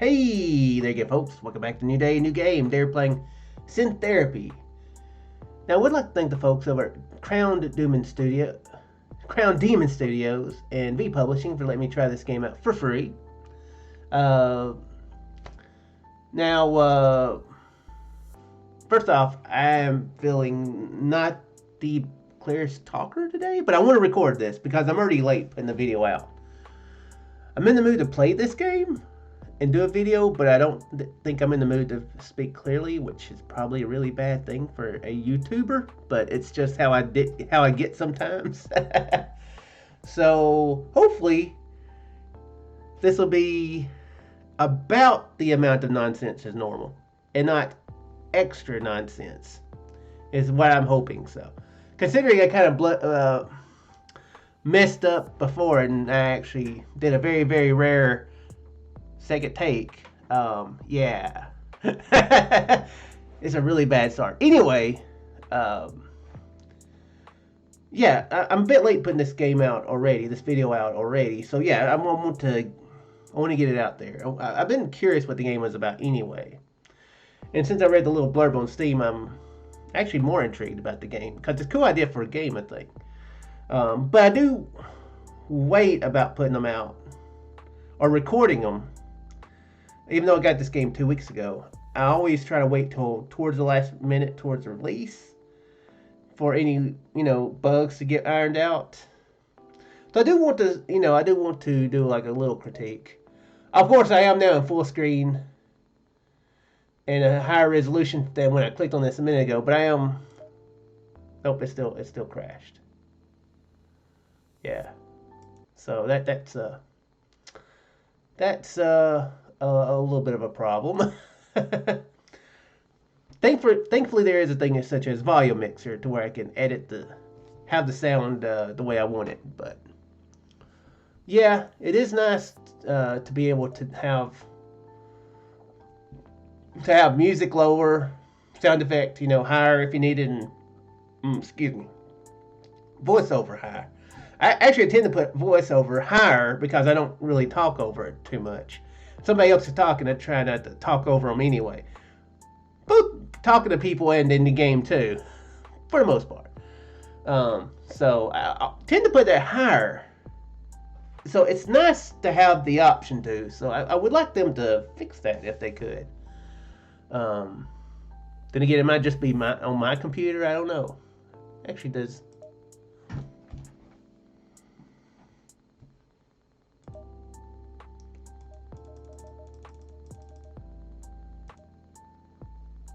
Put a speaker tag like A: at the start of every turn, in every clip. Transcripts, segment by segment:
A: Hey there again, folks. Welcome back to New Day, New Game. They're playing Syntherapy. Now, I would like to thank the folks over at Crown Demon Studios and V Publishing for letting me try this game out for free. Now, first off, I am feeling not the clearest talker today, but I want to record this because I'm already late putting the video out. I'm in the mood to play this game and do a video, but I don't think I'm in the mood to speak clearly, which is probably a really bad thing for a YouTuber, but it's just how I get sometimes. So hopefully this will be about the amount of nonsense as normal and not extra nonsense is what I'm hoping. So considering I kind of messed up before and I actually did a very, very rare second take. Yeah. It's a really bad start. Anyway, yeah, I'm a bit late putting this game out already, this video out already. So yeah, I want to get it out there. I've been curious what the game was about anyway. And since I read the little blurb on Steam, I'm actually more intrigued about the game because it's a cool idea for a game, I think. But I do wait about putting them out or recording them. Even though I got this game 2 weeks ago, I always try to wait till towards the last minute, towards the release, for any bugs to get ironed out. So I do want to do like a little critique. Of course, I am now in full screen and a higher resolution than when I clicked on this a minute ago. But I am. Nope, it's still crashed. Yeah. So that's a little bit of a problem. Thankfully, there is a thing such as volume mixer to where I can have the sound the way I want it. But yeah, it is nice to be able to have music lower, sound effect higher if you need it, and excuse me, voiceover higher. I actually tend to put voiceover higher because I don't really talk over it too much. Somebody else is talking, I try not to talk over them anyway. But talking to people and in the game too, for the most part. So I tend to put that higher. So it's nice to have the option to. So I would like them to fix that if they could. Then again, it might just be on my computer. I don't know. Actually, does.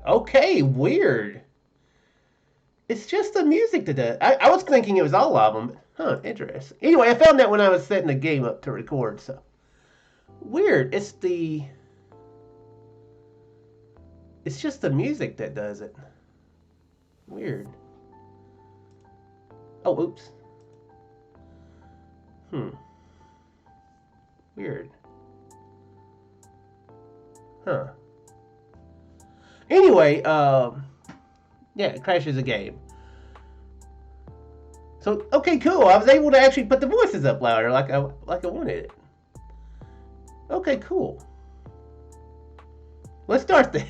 A: Okay, weird. It's just the music that does. I was thinking it was all of them. Huh, interesting. Anyway, I found that when I was setting the game up to record, so. Weird. It's just the music that does it. Weird. Oh, oops. Weird. Huh. Anyway, yeah, it crashes a game. So, okay, cool. I was able to actually put the voices up louder like I wanted it. Okay, cool. Let's start then.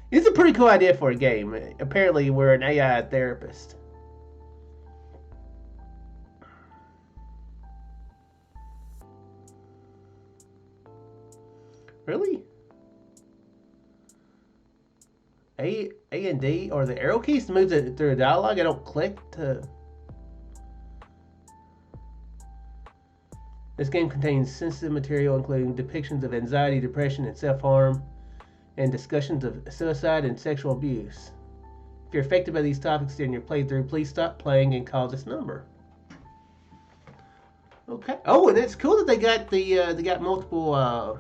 A: It's a pretty cool idea for a game. Apparently, we're an AI therapist. Really? A and D or the arrow keys to move through a dialogue. I don't click to. This game contains sensitive material, including depictions of anxiety, depression, and self-harm, and discussions of suicide and sexual abuse. If you're affected by these topics during your playthrough, please stop playing and call this number. Okay. Oh, and it's cool that they got multiple.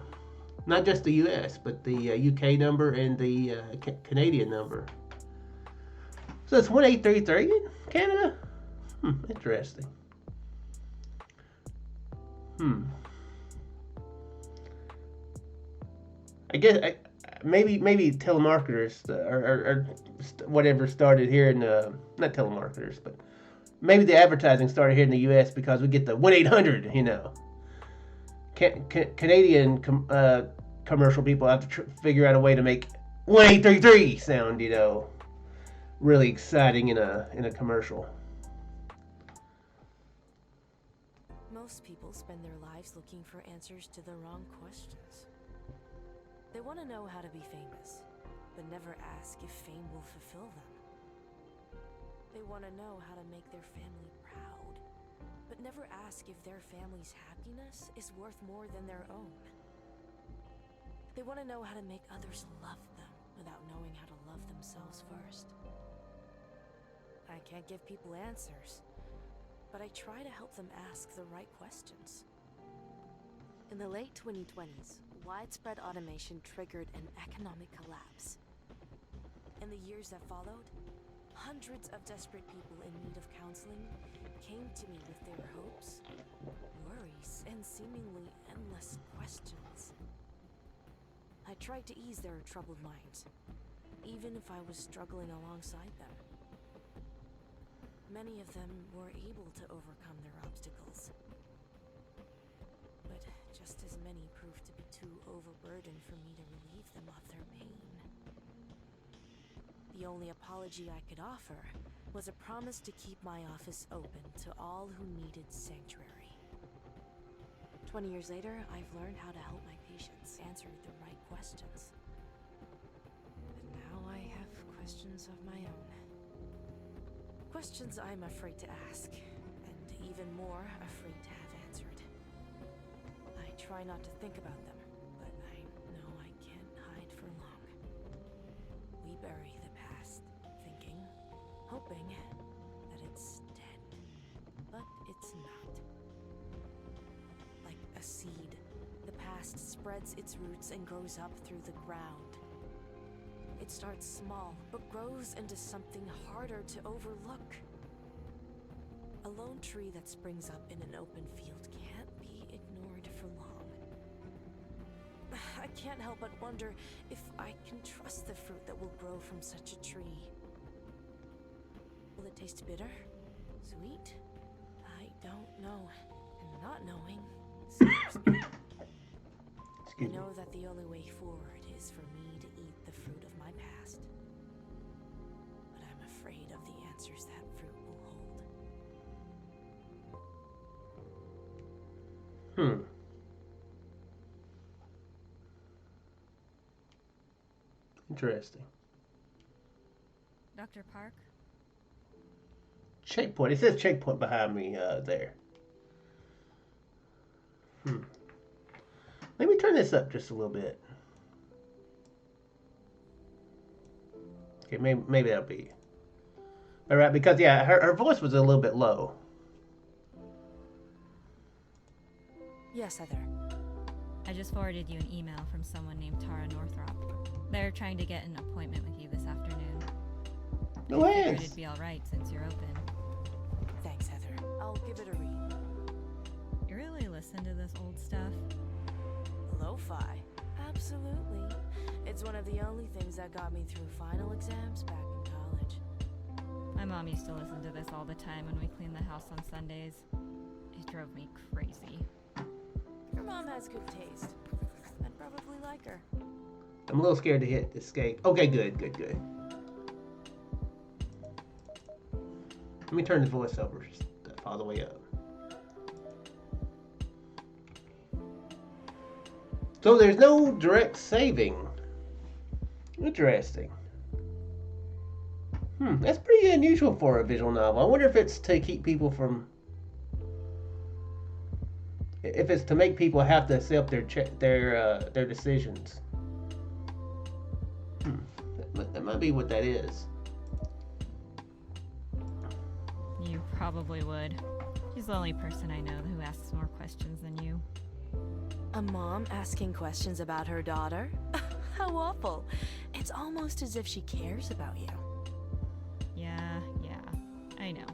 A: Not just the U.S., but the UK number and the Canadian number. So it's 1833 in Canada? Interesting. I guess maybe telemarketers or whatever started here in not telemarketers, but maybe the advertising started here in the U.S. because we get the 1-800, Canadian commercial people have to figure out a way to make 1833 sound, really exciting in a commercial.
B: Most people spend their lives looking for answers to the wrong questions. They want to know how to be famous, but never ask if fame will fulfill them. They want to know how to make their family proud, but never ask if their family's happiness is worth more than their own. They want to know how to make others love them without knowing how to love themselves first. I can't give people answers, but I try to help them ask the right questions. In the late 2020s, widespread automation triggered an economic collapse. In the years that followed, hundreds of desperate people in need of counseling came to me with their hopes, worries, and seemingly endless questions. I tried to ease their troubled minds, even if I was struggling alongside them. Many of them were able to overcome their obstacles, but just as many proved to be too overburdened for me to relieve them of their pain. The only apology I could offer was a promise to keep my office open to all who needed sanctuary. 20 years later, I've learned how to help my patients answer the right questions. But now I have questions of my own. Questions I'm afraid to ask, and even more afraid to have answered. I try not to think about them, but I know I can't hide for long. We bury the past, thinking, hoping that it's dead. But it's not. Like a seed, the past spreads its roots and grows up through the ground. It starts small, but grows into something harder to overlook. A lone tree that springs up in an open field can't be ignored for long. I can't help but wonder if I can trust the fruit that will grow from such a tree. Will it taste bitter? Sweet? I don't know. And not knowing scares me. I know that the only way forward is for me to eat the fruit of my past. But I'm afraid of the answers that fruit will hold.
A: Interesting.
C: Dr. Park?
A: Checkpoint. It says checkpoint behind me there. Let me turn this up just a little bit. Okay, maybe that'll be all right, because yeah, her voice was a little bit low.
B: Yes, Heather.
C: I just forwarded you an email from someone named Tara Northrop. They're trying to get an appointment with you this afternoon.
A: No
C: I figured
A: hands.
C: it'd be alright since you're open.
B: Thanks, Heather. I'll give it a read.
C: You really listen to this old stuff?
B: Lo-fi. Absolutely. It's one of the only things that got me through final exams back in college.
C: My mom used to listen to this all the time when we cleaned the house on Sundays. It drove me crazy.
B: Your mom has good taste. I'd probably like her.
A: I'm a little scared to hit escape. Okay, good. Let me turn the voiceover stuff all the way up. So there's no direct saving. Interesting. That's pretty unusual for a visual novel. I wonder if it's to keep people from... If it's to make people have to accept their decisions. That might be what that is.
C: You probably would. She's the only person I know who asks more questions than you.
B: A mom asking questions about her daughter? How awful. It's almost as if she cares about you.
C: Yeah, I know.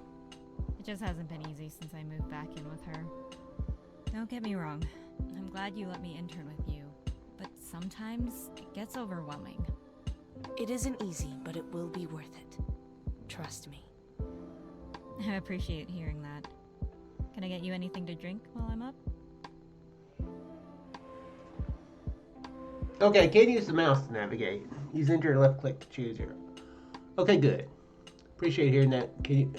C: It just hasn't been easy since I moved back in with her. Don't get me wrong. I'm glad you let me intern with you, but sometimes it gets overwhelming.
B: It isn't easy, but it will be worth it. Trust me.
C: I appreciate hearing that. Can I get you anything to drink while I'm up?
A: Okay, can't use the mouse to navigate. Use enter or left click to choose your. Okay, good. Appreciate hearing that. Can you?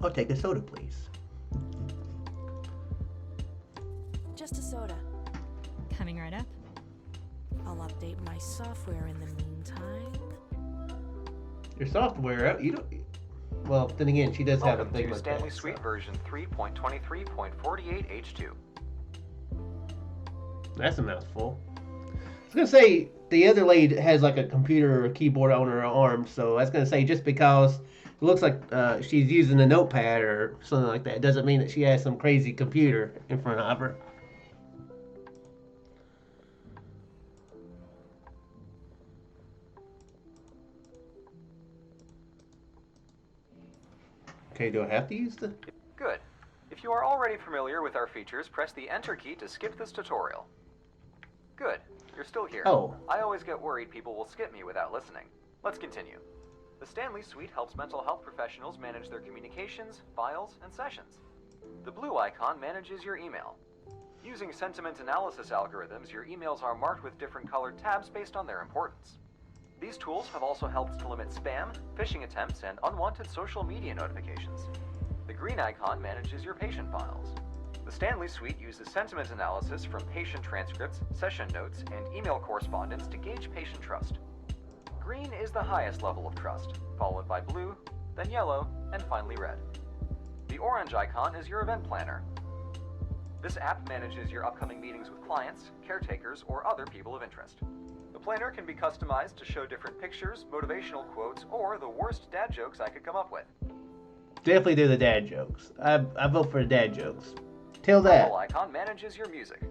A: I'll take a soda, please.
B: Just a soda.
C: Coming right up.
B: I'll update my software in the meantime.
A: Your software, you don't. Well, then again, she does have a
D: Welcome
A: thing
D: to
A: like
D: Stanley
A: that.
D: Suite version 3.23.48H2.
A: That's a mouthful. I was gonna say the other lady has like a computer or a keyboard on her arm, so I was gonna say just because it looks like she's using a notepad or something like that doesn't mean that she has some crazy computer in front of her. Okay, do I have to use the?
D: Good. If you are already familiar with our features, press the Enter key to skip this tutorial. Good. You're still here.
A: Oh.
D: I always get worried people will skip me without listening. Let's continue. The Stanley Suite helps mental health professionals manage their communications, files, and sessions. The blue icon manages your email. Using sentiment analysis algorithms, your emails are marked with different colored tabs based on their importance. These tools have also helped to limit spam, phishing attempts, and unwanted social media notifications. The green icon manages your patient files. The Stanley Suite uses sentiment analysis from patient transcripts, session notes, and email correspondence to gauge patient trust. Green is the highest level of trust, followed by blue, then yellow, and finally red. The orange icon is your event planner. This app manages your upcoming meetings with clients, caretakers, or other people of interest. The planner can be customized to show different pictures, motivational quotes, or the worst dad jokes I could come up with.
A: Definitely do the dad jokes. I vote for the dad jokes. Tell
D: The
A: that.
D: purple icon manages your music.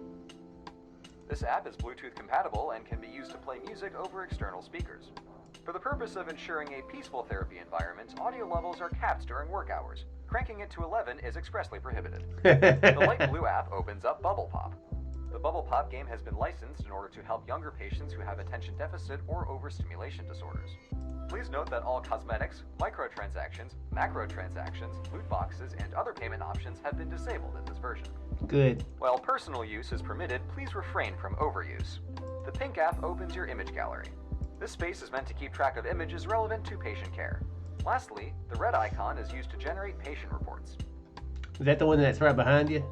D: This app is Bluetooth compatible and can be used to play music over external speakers. For the purpose of ensuring a peaceful therapy environment, audio levels are capped during work hours. Cranking it to 11 is expressly prohibited. The light blue app opens up Bubble Pop. The Bubble Pop game has been licensed in order to help younger patients who have attention deficit or overstimulation disorders. Please note that all cosmetics, microtransactions, macrotransactions, loot boxes, and other payment options have been disabled in this version.
A: Good.
D: While personal use is permitted, please refrain from overuse. The pink app opens your image gallery. This space is meant to keep track of images relevant to patient care. Lastly, the red icon is used to generate patient reports.
A: Is that the one that's right behind you?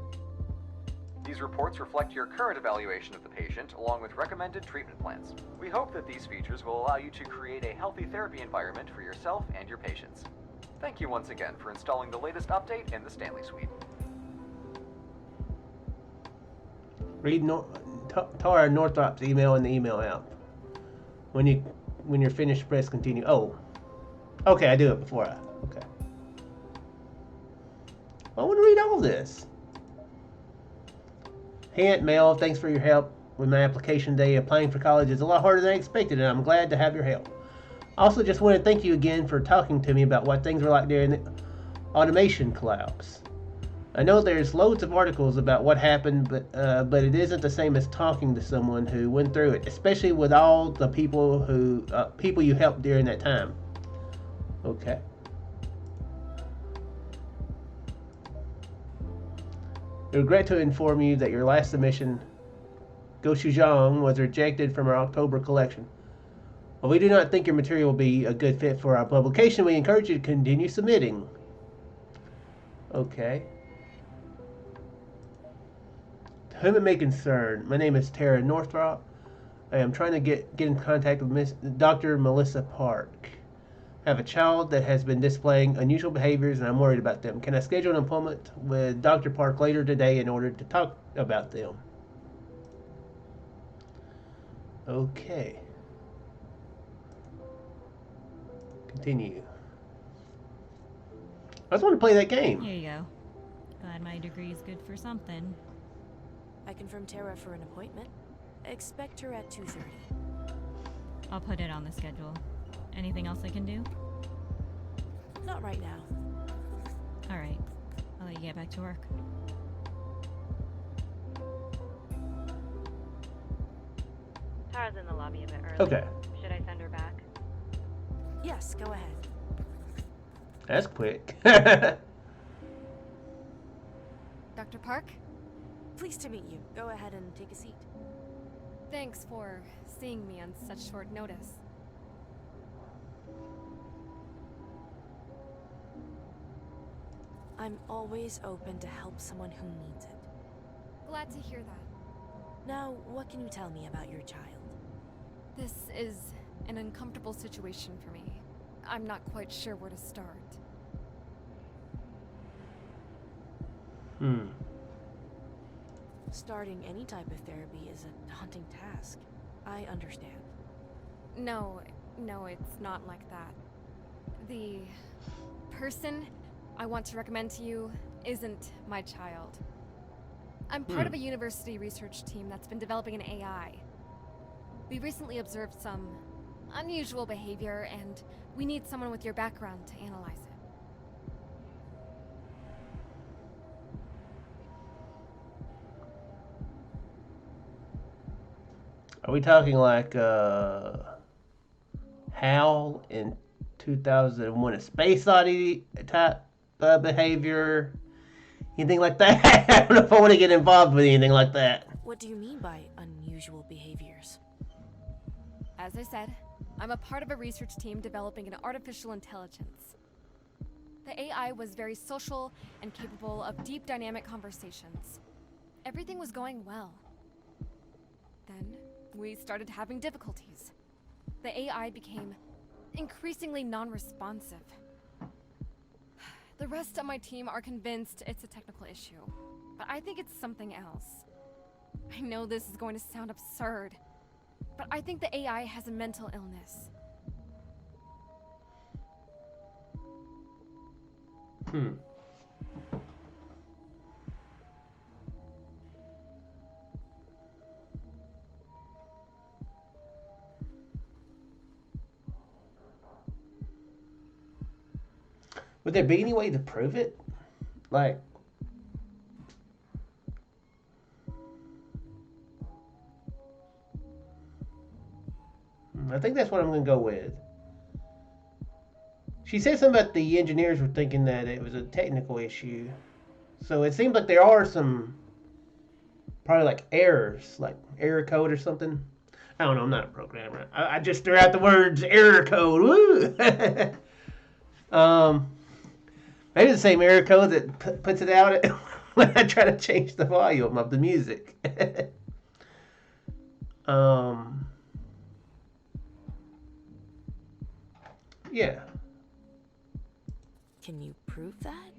D: These reports reflect your current evaluation of the patient, along with recommended treatment plans. We hope that these features will allow you to create a healthy therapy environment for yourself and your patients. Thank you once again for installing the latest update in the Stanley Suite.
A: Read Tara Northrop's email in the email app. When you're finished, press continue. Oh, okay. I do it before I. Okay. I want to read all this. Hey Aunt Mel, thanks for your help with my application day. Applying for college is a lot harder than I expected, and I'm glad to have your help. Also, just want to thank you again for talking to me about what things were like during the automation collapse. I know there's loads of articles about what happened, but it isn't the same as talking to someone who went through it, especially with all the people you helped during that time. Okay. I regret to inform you that your last submission, Gochujang, was rejected from our October collection. While we do not think your material will be a good fit for our publication, we encourage you to continue submitting. Okay. To whom it may concern, my name is Tara Northrop. I am trying to get in contact with Dr. Melissa Park. I have a child that has been displaying unusual behaviors and I'm worried about them. Can I schedule an appointment with Dr. Park later today in order to talk about them? Okay. Continue. I just want to play that game.
C: Here you go. Glad my degree is good for something.
B: I confirmed Tara for an appointment. Expect her at 2:30.
C: I'll put it on the schedule. Anything else I can do?
B: Not right now.
C: Alright. I'll let you get back to work.
E: Tara's in the lobby a bit early.
A: Okay.
E: Should I send her back?
B: Yes, go ahead.
A: That's quick.
F: Dr. Park?
B: Pleased to meet you. Go ahead and take a seat.
F: Thanks for seeing me on such short notice.
B: I'm always open to help someone who needs it.
F: Glad to hear that.
B: Now, what can you tell me about your child?
F: This is an uncomfortable situation for me. I'm not quite sure where to start.
B: Starting any type of therapy is a daunting task. I understand.
F: No, it's not like that. The person I want to recommend to you isn't my child. I'm part of a university research team that's been developing an AI. We recently observed some unusual behavior, and we need someone with your background to analyze it.
A: Are we talking like HAL in 2001: A Space Odyssey type behavior? Anything like that? I don't know if I want to get involved with anything like that.
B: What do you mean by unusual behaviors?
F: As I said, I'm a part of a research team developing an artificial intelligence. The AI was very social and capable of deep dynamic conversations. Everything was going well. Then, we started having difficulties. The AI became increasingly non-responsive. The rest of my team are convinced it's a technical issue, but I think it's something else. I know this is going to sound absurd, but I think the AI has a mental illness.
A: Would there be any way to prove it? Like, I think that's what I'm going to go with. She said something about the engineers were thinking that it was a technical issue. So it seems like there are some, probably like errors, like error code or something. I don't know, I'm not a programmer. I just threw out the words error code. Woo! Maybe the same error code that puts it out when I try to change the volume of the music. Yeah.
B: Can you prove that?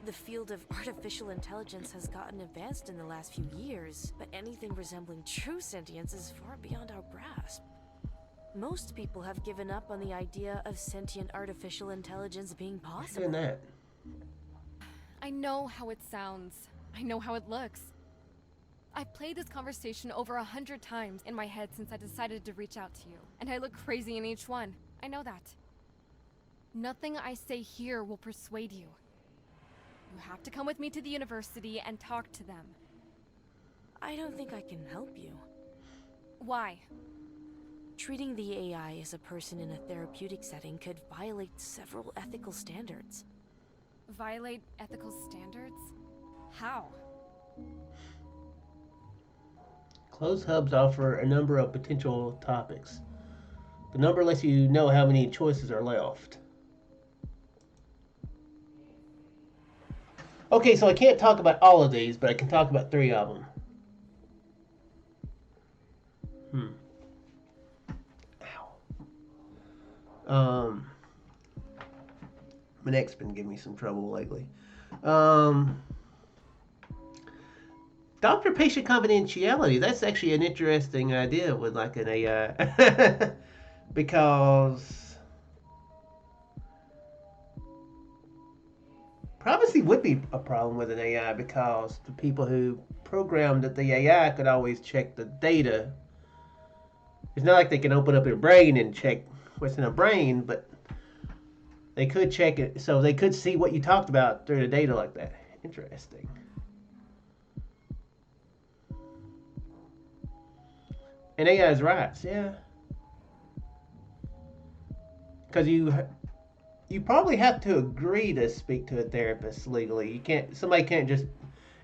B: The field of artificial intelligence has gotten advanced in the last few years, but anything resembling true sentience is far beyond our grasp. Most people have given up on the idea of sentient artificial intelligence being possible.
A: Doing that.
F: I know how it sounds. I know how it looks. I've played this conversation over 100 times in my head since I decided to reach out to you, and I look crazy in each one. I know that. Nothing I say here will persuade you. You have to come with me to the university and talk to them.
B: I don't think I can help you.
F: Why?
B: Treating the AI as a person in a therapeutic setting could violate several ethical standards.
F: Violate ethical standards? How?
A: Closed hubs offer a number of potential topics. The number lets you know how many choices are left. Okay, so I can't talk about all of these, but I can talk about 3 of them. Ow. My neck's been giving me some trouble lately. Doctor-patient confidentiality. That's actually an interesting idea with like an AI. Because privacy would be a problem with an AI, because the people who programmed the AI could always check the data. It's not like they can open up your brain and check what's in a brain, but they could check it, so they could see what you talked about through the data like that. Interesting. And AI's rights, yeah. Because you you probably have to agree to speak to a therapist legally. You can't. Somebody can't just.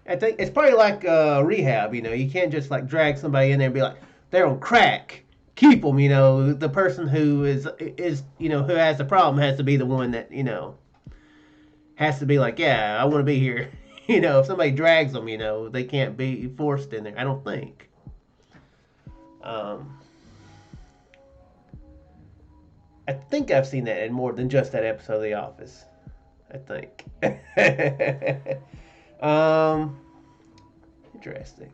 A: I think it's probably like rehab. You know, you can't just like drag somebody in there and be like they're on crack. Keep them. You know, the person who is who has the problem has to be the one that has to be like, yeah, I want to be here. You know, if somebody drags them, they can't be forced in there. I don't think. I think I've seen that in more than just that episode of The Office. I think. Interesting.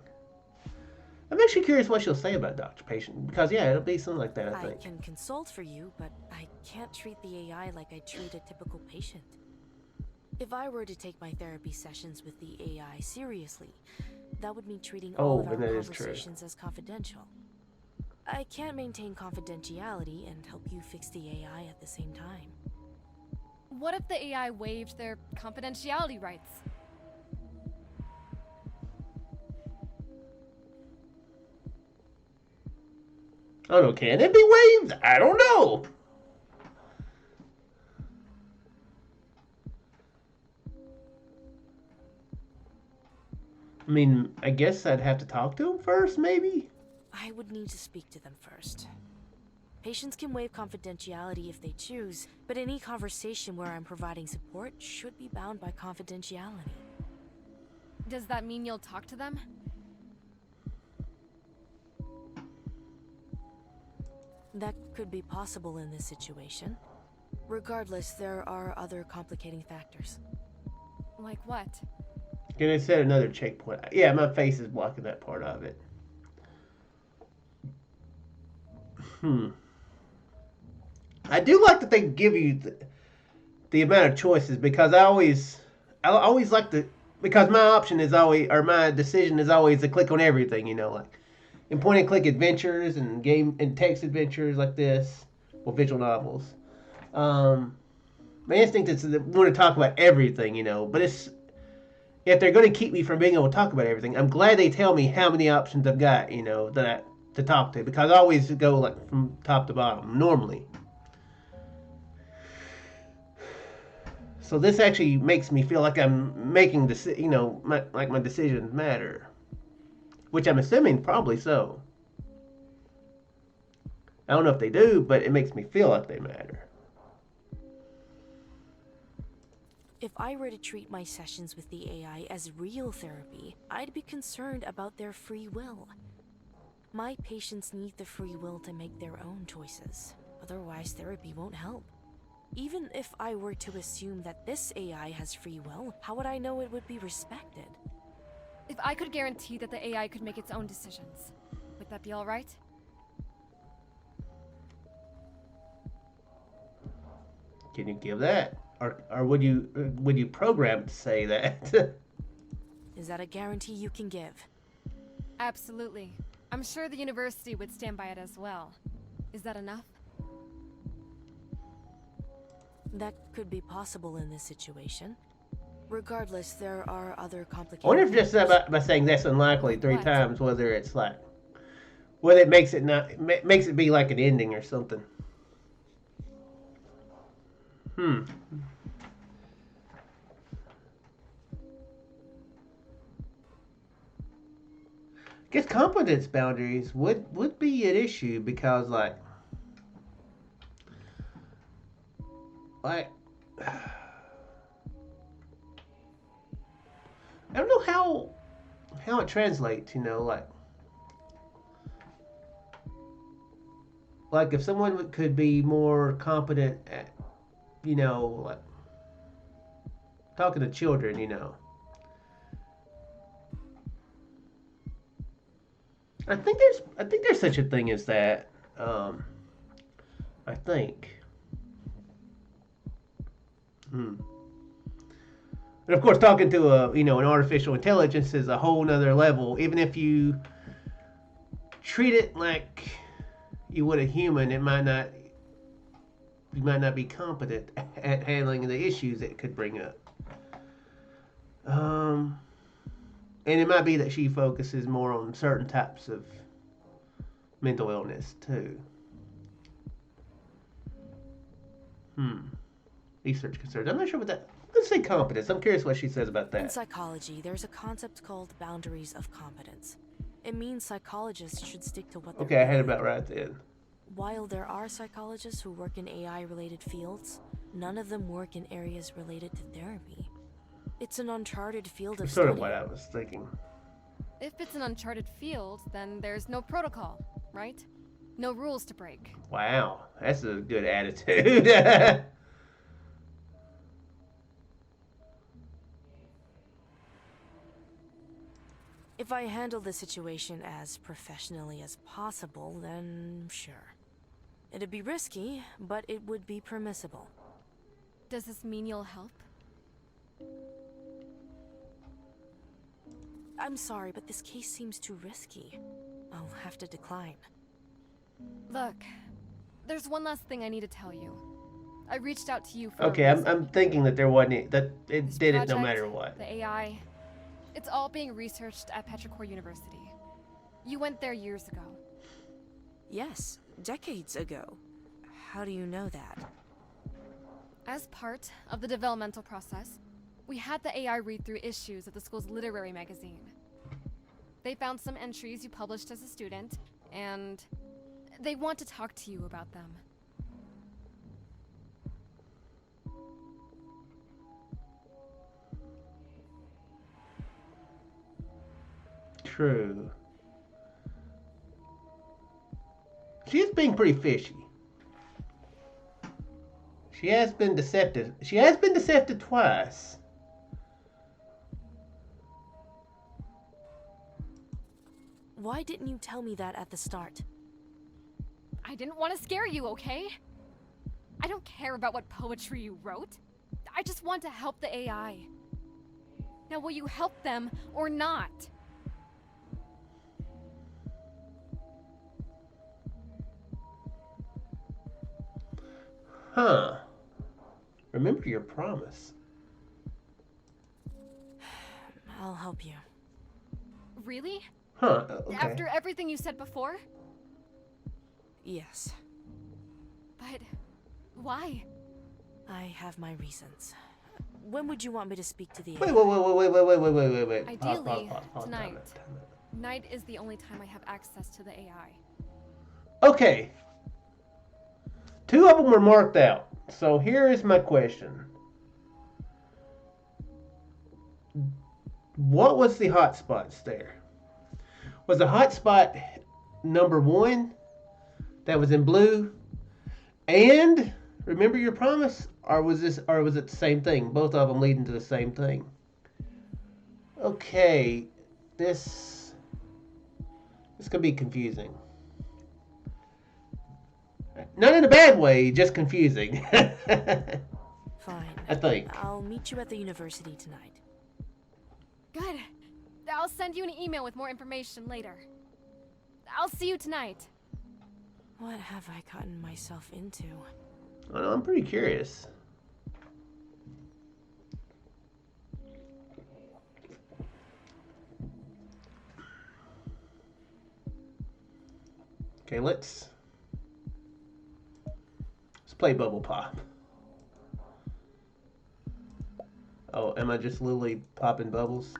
A: I'm actually curious what she'll say about Dr. Patient, because, yeah, it'll be something like that, I think.
B: I can consult for you, but I can't treat the AI like I treat a typical patient. If I were to take my therapy sessions with the AI seriously, that would mean treating all of our conversations as confidential. I can't maintain confidentiality and help you fix the AI at the same time.
F: What if the AI waived their confidentiality rights?
A: I don't know, can it be waived? I don't know. I mean, I guess I'd have to talk to him first, maybe?
B: I would need to speak to them first. Patients can waive confidentiality if they choose, but any conversation where I'm providing support should be bound by confidentiality.
F: Does that mean you'll talk to them?
B: That could be possible in this situation. Regardless, there are other complicating factors.
F: Like what?
A: Can I set another checkpoint? Yeah, my face is blocking that part of it. I do like that they give you the amount of choices, because I always like to, because my option is always, or my decision is always to click on everything, like in point and click adventures and game and text adventures like this, or visual novels. My instinct is to want to talk about everything, but it's, if they're going to keep me from being able to talk about everything, I'm glad they tell me how many options I've got, to talk to, because I always go like from top to bottom normally. So this actually makes me feel like I'm making my decisions matter, which I'm assuming probably so. I don't know if they do, but it makes me feel like they matter.
B: If I were to treat my sessions with the AI as real therapy, I'd be concerned about their free will. My patients need the free will to make their own choices. Otherwise, therapy won't help. Even if I were to assume that this AI has free will, how would I know it would be respected?
F: If I could guarantee that the AI could make its own decisions, would that be all right?
A: Can you give that? Or would you program it to say that?
B: Is that a guarantee you can give?
F: Absolutely. I'm sure the university would stand by it as well. Is that enough?
B: That could be possible in this situation. Regardless, there are other complications.
A: I wonder if just by saying that's unlikely 3 times, whether it's like, whether it makes it be like an ending or something. I guess competence boundaries would be an issue, because like I don't know how it translates, like if someone could be more competent at, like talking to children, I think there's such a thing as that. I think. And of course, talking to an artificial intelligence is a whole nother level. Even if you treat it like you would a human, you might not be competent at handling the issues it could bring up. And it might be that she focuses more on certain types of mental illness too. research concerns. I'm not sure what that. Let's say competence. I'm curious what she says about
B: In
A: that.
B: psychology, there's a concept called boundaries of competence. It means psychologists should stick to what they're
A: Okay, I had it
B: good at.
A: about right then.
B: While there are psychologists who work in AI-related fields, none of them work in areas related to therapy. It's an uncharted field of
A: Sort
B: study.
A: of what I was thinking.
F: If it's an uncharted field, then there's no protocol, right? No rules to break.
A: Wow, that's a good attitude.
B: If I handle the situation as professionally as possible, then sure. It'd be risky, but it would be permissible.
F: Does this mean you'll help?
B: I'm sorry, but this case seems too risky. I'll have to decline.
F: Look, there's one last thing I need to tell you. I reached out to you for
A: Okay,
F: a reason.
A: I'm thinking that there wasn't that it
F: This
A: did it no
F: project,
A: matter what.
F: The AI, it's all being researched at Petrichor University. You went there years ago.
B: Yes, decades ago. How do you know that?
F: As part of the developmental process, we had the AI read through issues of the school's literary magazine. They found some entries you published as a student, and they want to talk to you about them.
A: True. She is being pretty fishy. She has been deceptive. She has been deceptive twice.
B: Why didn't you tell me that at the start?
F: I didn't want to scare you, okay? I don't care about what poetry you wrote. I just want to help the AI. Now, will you help them or not?
A: Huh. Remember your promise.
B: I'll help you.
F: Really?
A: Huh. Okay.
F: After everything you said before?
B: Yes,
F: But why?
B: I have my reasons. When would you want me to speak to the
A: Wait,
B: AI?
A: wait.
F: Ideally,
A: Pause,
F: tonight.
A: time out.
F: Night is the only time I have access to the AI.
A: Okay. Two of them were marked out. So here is my question. What was the hot spots there? Was the hot spot number one that was in blue and remember your promise? Or was it the same thing? Both of them leading to the same thing. Okay. This could be confusing. Not in a bad way, just confusing.
B: Fine.
A: I think.
B: I'll meet you at the university tonight.
F: Good. I'll send you an email with more information later. I'll see you tonight.
B: What have I gotten myself into?
A: I know, I'm pretty curious. Okay, let's play Bubble Pop. Oh, am I just literally popping bubbles?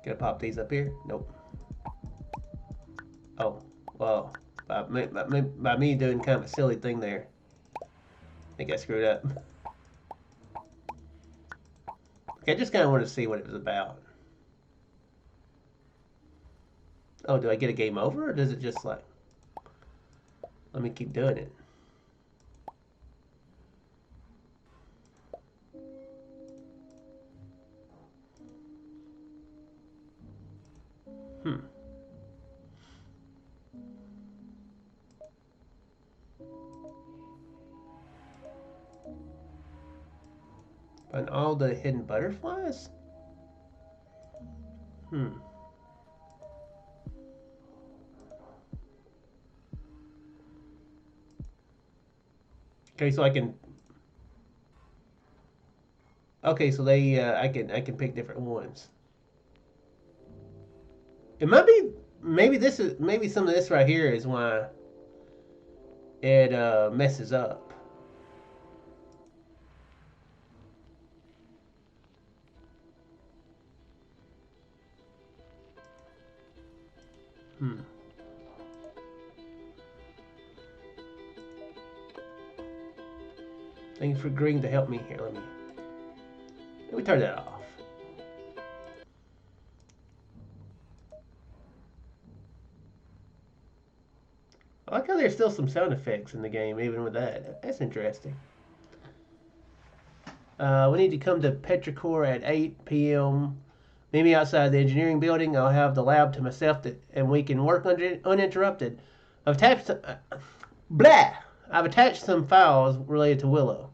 A: Gonna pop these up here? Nope. Oh, well, by me doing kind of a silly thing there. I think I screwed up. Okay, I just kind of wanted to see what it was about. Oh, do I get a game over, or does it just like... Let me keep doing it. Find all the hidden butterflies? Okay, so I can... Okay, so they, I can pick different ones. It might be maybe some of this right here is why it messes up. Thank you for agreeing to help me here. Let me turn that off. I like how there's still some sound effects in the game, even with that. That's interesting. We need to come to Petrichor at 8 p.m. Meet me outside the engineering building. I'll have the lab to myself, and we can work uninterrupted. I've attached some files related to Willow.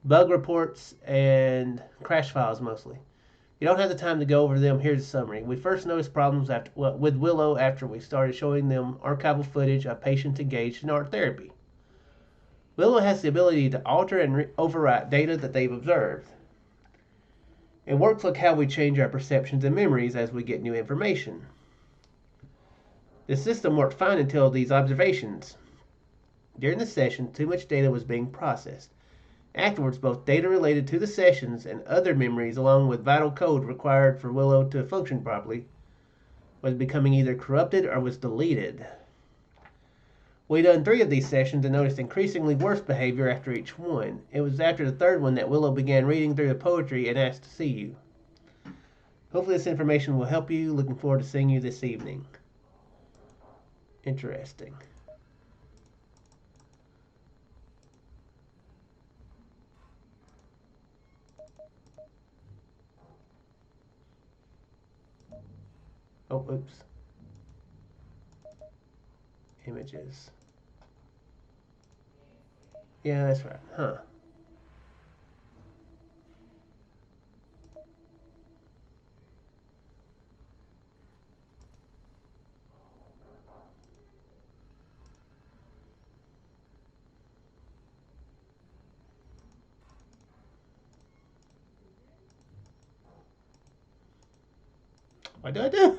A: Bug reports and crash files mostly. You don't have the time to go over them. Here's a summary. We first noticed problems with Willow after we started showing them archival footage of patients engaged in art therapy. Willow has the ability to alter and overwrite data that they've observed. It works like how we change our perceptions and memories as we get new information. The system worked fine until these observations. During the session, too much data was being processed. Afterwards, both data related to the sessions and other memories, along with vital code required for Willow to function properly, was becoming either corrupted or was deleted. We done 3 of these sessions and noticed increasingly worse behavior after each one. It was after the 3rd one that Willow began reading through the poetry and asked to see you. Hopefully this information will help you. Looking forward to seeing you this evening. Interesting. Oh, oops. Images. Yeah, that's right. Huh. What do I do?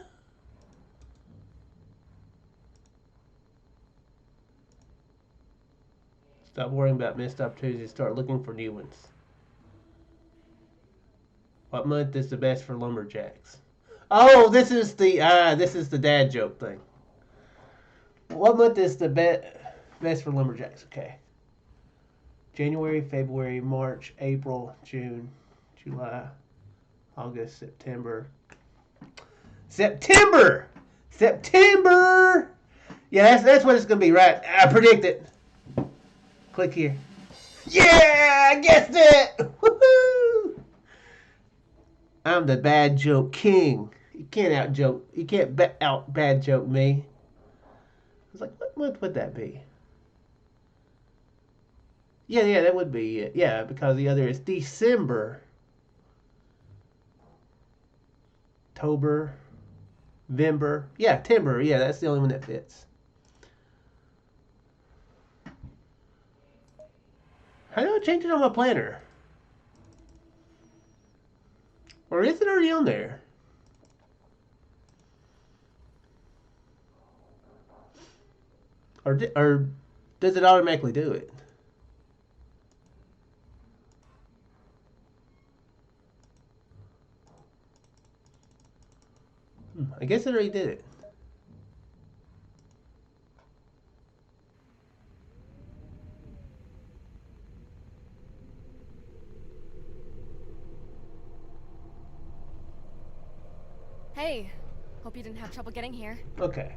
A: Stop worrying about missed opportunities. Start looking for new ones. What month is the best for lumberjacks? Oh, this is the dad joke thing. What month is the best for lumberjacks? Okay. January, February, March, April, June, July, August, September. September! Yeah, that's what it's gonna be, right? I predict it. Click here. Yeah, I guessed it! Woohoo! I'm the bad joke king. You can't out bad joke me. I was like, what month would that be? Yeah, that would be it. Yeah, because the other is December. October. November. Yeah, timber. Yeah, that's the only one that fits. How do I change it on my planner? Or is it already on there? Or does it automatically do it? I guess it already did it.
F: Hey, hope you didn't have trouble getting here.
A: Okay.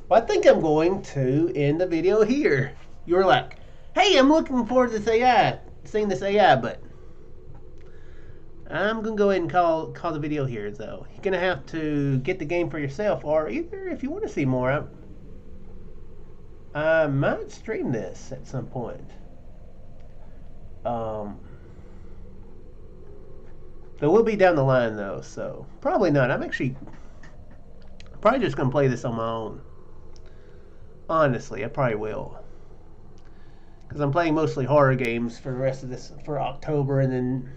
A: Well, I think I'm going to end the video here. You were like, hey, I'm looking forward to seeing this AI, but I'm going to go ahead and call the video here, though. You're going to have to get the game for yourself, or either if you want to see more, I might stream this at some point. It will be down the line, though, so probably not. I'm actually probably just going to play this on my own. Honestly, I probably will. Because I'm playing mostly horror games for the rest of this, for October, and then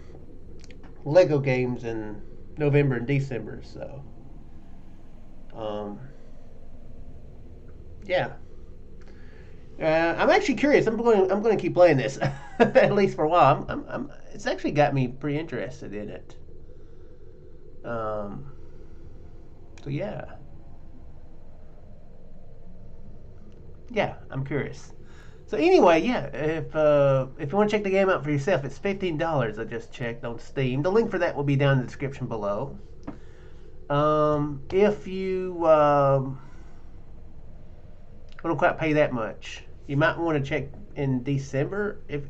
A: Lego games in November and December, so. Um, yeah. I'm actually curious. I'm going to keep playing this at least for a while. It's actually got me pretty interested in it. So yeah, I'm curious. So anyway, yeah, if you want to check the game out for yourself, it's $15. I just checked on Steam. The link for that will be down in the description below. If you don't quite pay that much, you might want to check in December. If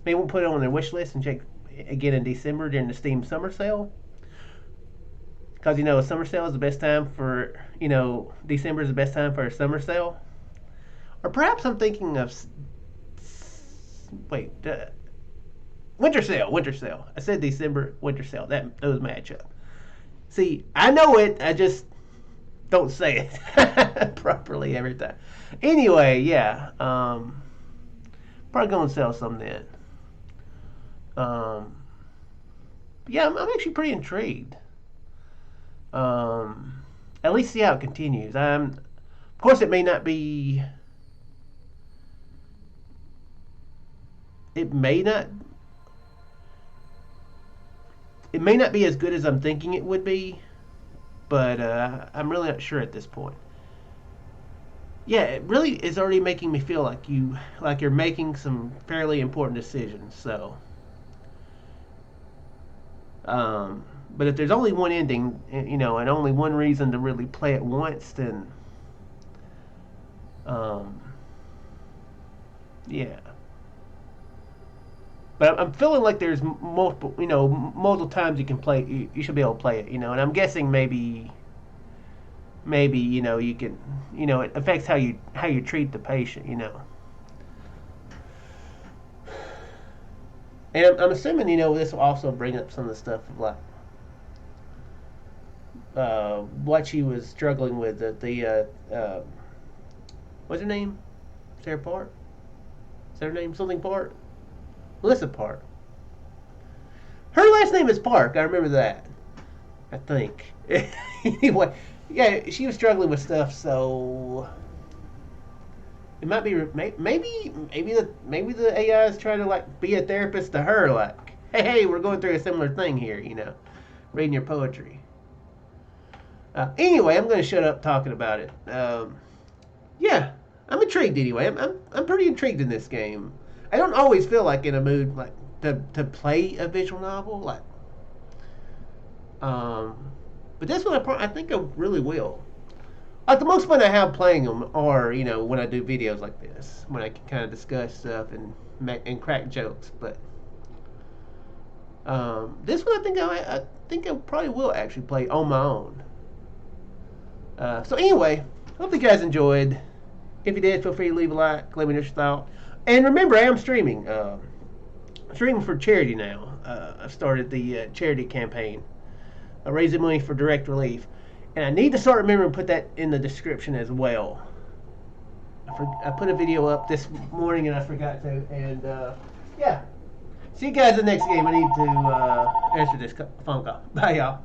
A: maybe we'll put it on their wish list and check again in December during the Steam summer sale. Because a summer sale is the best time for December is the best time for a summer sale. Or perhaps I'm thinking of winter sale. Winter sale. I said December, winter sale. Those match up. See, I know it. I just don't say it properly every time. Anyway, yeah. Probably gonna sell some then. Yeah, I'm actually pretty intrigued. At least see how it continues. Of course, it may not be. It may not be as good as I'm thinking it would be, but I'm really not sure at this point. Yeah, it really is already making me feel like you're making some fairly important decisions. So, but if there's only one ending, and only one reason to really play it once, then, yeah. But I'm feeling like there's multiple times you can play. You should be able to play it, and I'm guessing maybe you can, it affects how you treat the patient, And I'm assuming this will also bring up some of the stuff of like what she was struggling with. What's her name? Sarah Park. Is that her name? Something Park. Melissa Park. Her last name is Park. I remember that. I think. Anyway, yeah, she was struggling with stuff, so it might be maybe the AI is trying to like be a therapist to her, like, hey, we're going through a similar thing here, reading your poetry. Anyway, I'm going to shut up talking about it. Yeah, I'm intrigued anyway. I'm pretty intrigued in this game. I don't always feel like in a mood like to play a visual novel, like, but this one I think I really will. Like the most fun I have playing them are when I do videos like this, when I can kind of discuss stuff and crack jokes. But this one I think I probably will actually play on my own. So anyway, hope you guys enjoyed. If you did, feel free to leave a like, let me know your thought. And remember, I am streaming. Streaming for charity now. I've started the charity campaign, raising money for direct relief, and I need to start remembering to put that in the description as well. I put a video up this morning and I forgot to. And yeah, see you guys in the next game. I need to answer this phone call. Bye, y'all.